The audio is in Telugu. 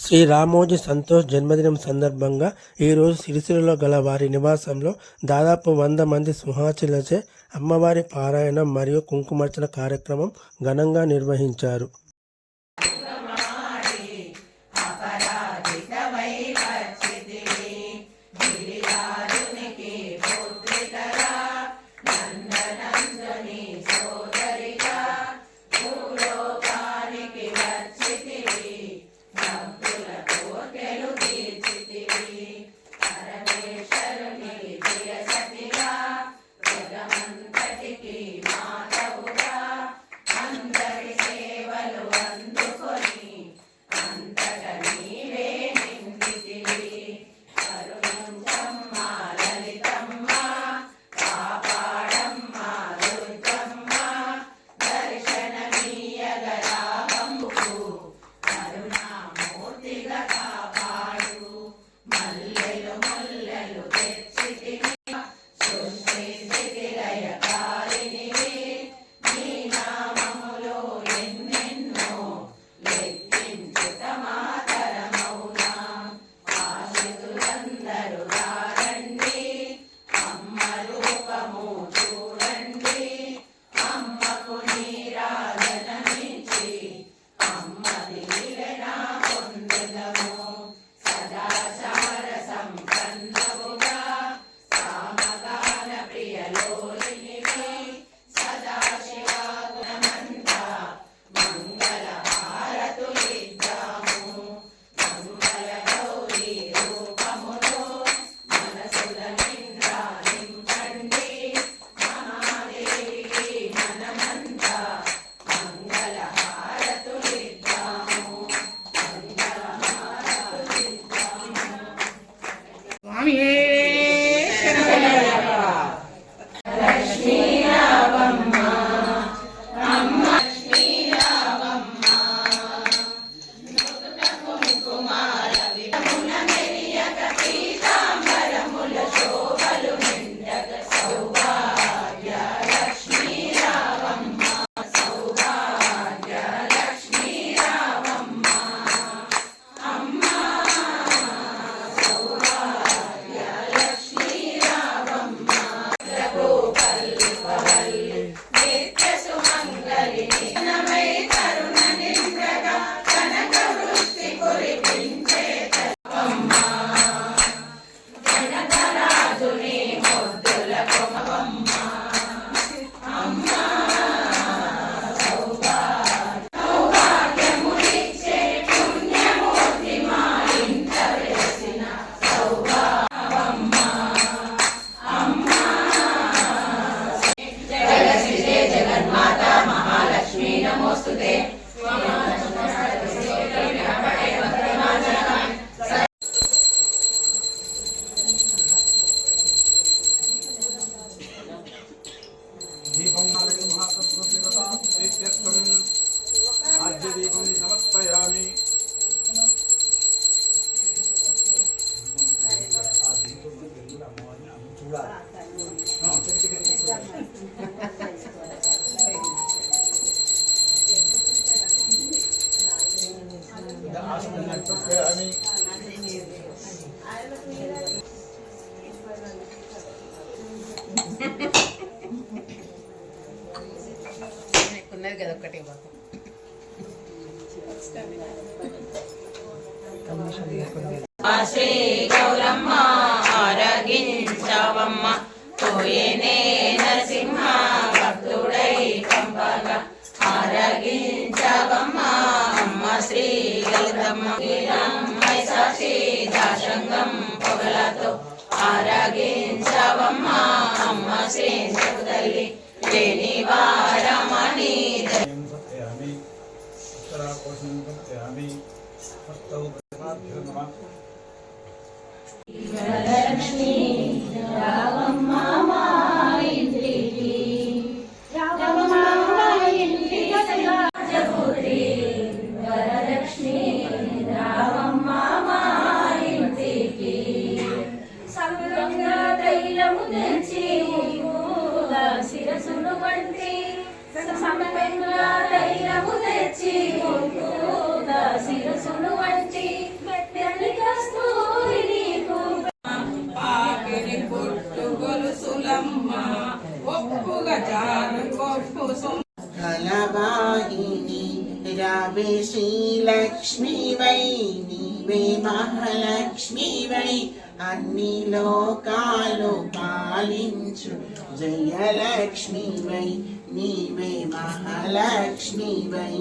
శ్రీ రామోజీ సంతోష్ జన్మదినం సందర్భంగా ఈరోజు సిరిసిల్లలో గల వారి నివాసంలో దాదాపు 100 మంది సుహాచులచే అమ్మవారి పారాయణం మరియు కుంకుమార్చన కార్యక్రమం ఘనంగా నిర్వహించారు. సమర్పయామి. ఉన్నది కదా ఒక్కటే బాబు. శ్రీ గౌరమ్మ ఆరగించవమ్మ పోయేనే నరసింహ భక్తుడై పంపగా ఆరగించవమ్మ అమ్మ శ్రీ గౌరమ్మ సాక్షి దాశంగం పొగలతో ఆరగించవమ్మ అమ్మ శ్రీ తల్లి లేని వారమణి వరలక్ష్మి రావమ్మ మా ఇంటికి రావమ్మ మా ఇంటికి రాజపుత్రి వరలక్ష్మి రావమ్మ మా ఇంటికి సంగంగా తైలము తెచ్చి శిరసును వంటి సమయంగా తైలము తెచ్చి శిరసును వంటి కలవాహిని రావే శ్రీలక్ష్మి వై నీవే మహాలక్ష్మి వై అన్ని లోకాలు పాలించు జయలక్ష్మి వై నీవే మహాలక్ష్మి వై.